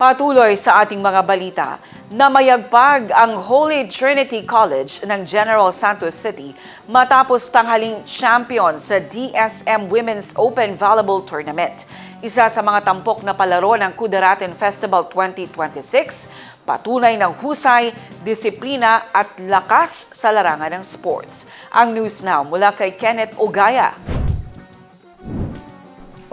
Patuloy sa ating mga balita, namayagpag ang Holy Trinity College ng General Santos City matapos tanghaling champion sa DSM Women's Open Volleyball Tournament. Isa sa mga tampok na palaro ng Kudaraten Festival 2026, patunay ng husay, disiplina at lakas sa larangan ng sports. Ang News Now mula kay Kenneth Ogaya.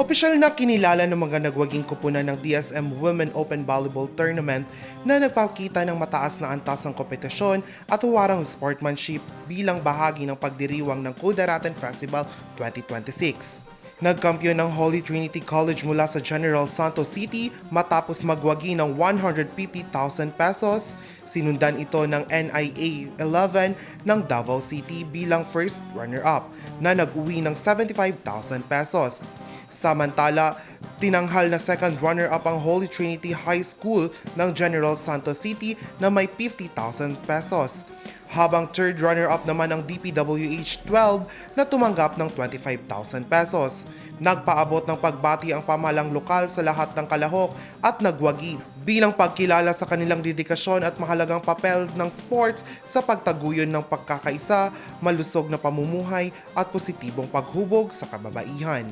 Opisyal na kinilala ng mga nagwaging kupunan ng DSM Women Open Volleyball Tournament na nagpakita ng mataas na antas ng kompetisyon at huwarang sportsmanship bilang bahagi ng pagdiriwang ng Kudaraten Festival 2026. Nagkampiyon ng Holy Trinity College mula sa General Santos City matapos magwagi ng 150,000 pesos. Sinundan ito ng NIA 11 ng Davao City bilang first runner-up na nag-uwi ng 75,000 pesos. Samantala, tinanghal na second runner-up ang Holy Trinity High School ng General Santos City na may 50,000 pesos. Habang third runner-up naman ang DPWH 12 na tumanggap ng 25,000 pesos. Nagpaabot ng pagbati ang pamahalang lokal sa lahat ng kalahok at nagwagi bilang pagkilala sa kanilang dedikasyon at mahalagang papel ng sports sa pagtaguyod ng pagkakaisa, malusog na pamumuhay at positibong paghubog sa kababaihan.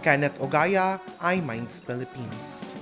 Kenneth Ogaya, iMinds Philippines.